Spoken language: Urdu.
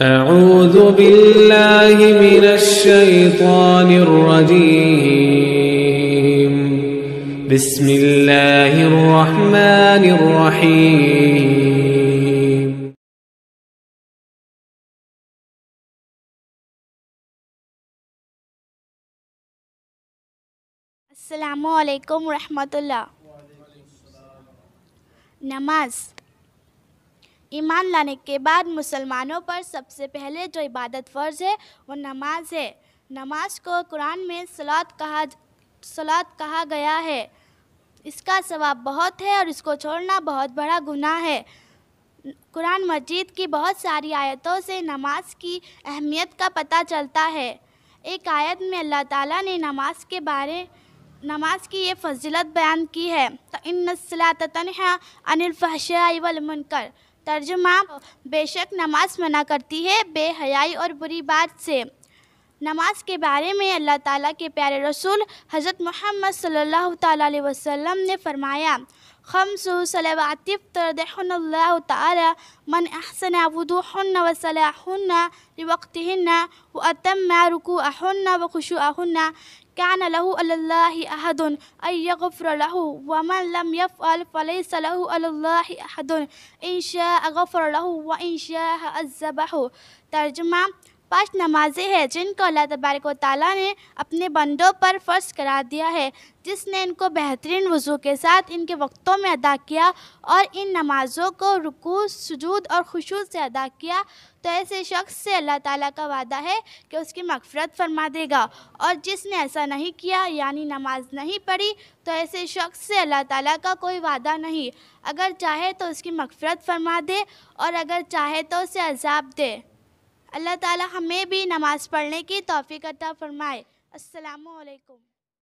أعوذ بالله من الشيطان الرجيم بسم الله الرحمن الرحيم السلام علیکم ورحمۃ اللہ۔ نماز۔ ایمان لانے کے بعد مسلمانوں پر سب سے پہلے جو عبادت فرض ہے وہ نماز ہے۔ نماز کو قرآن میں صلاۃ کہا گیا ہے۔ اس کا ثواب بہت ہے اور اس کو چھوڑنا بہت بڑا گناہ ہے۔ قرآن مجید کی بہت ساری آیتوں سے نماز کی اہمیت کا پتہ چلتا ہے۔ ایک آیت میں اللہ تعالیٰ نے نماز کی یہ فضیلت بیان کی ہے۔ إِنَّ الصَّلَاةَ تَنْهَىٰ عَنِ الْفَحْشَاءِ وَالْمُنکَرِ۔ ترجمہ: بے شک نماز منع کرتی ہے بے حیائی اور بری بات سے۔ نماز کے بارے میں اللہ تعالیٰ کے پیارے رسول حضرت محمد صلی اللہ تعالیٰ علیہ وسلم نے فرمایا: خمس صلوات افترضہن اللہ تعالیٰ من احسن وضوءہن وصلاہن لوقتہن واتم رکوعہن وخشوعہن كان له على الله أحد أن يغفر له ومن لم يفعل فليس له على الله أحد إن شاء غفر له وإن شاء عذبه۔ ترجمہ: 5 نمازیں ہیں جن کو اللہ تبارک و تعالیٰ نے اپنے بندوں پر فرض قرار دیا ہے۔ جس نے ان کو بہترین وضو کے ساتھ ان کے وقتوں میں ادا کیا اور ان نمازوں کو رکوع، سجود اور خشوع سے ادا کیا تو ایسے شخص سے اللہ تعالیٰ کا وعدہ ہے کہ اس کی مغفرت فرما دے گا، اور جس نے ایسا نہیں کیا یعنی نماز نہیں پڑھی تو ایسے شخص سے اللہ تعالیٰ کا کوئی وعدہ نہیں، اگر چاہے تو اس کی مغفرت فرما دے اور اگر چاہے تو اسے عذاب دے۔ اللہ تعالیٰ ہمیں بھی نماز پڑھنے کی توفیق عطا فرمائے۔ السلام علیکم۔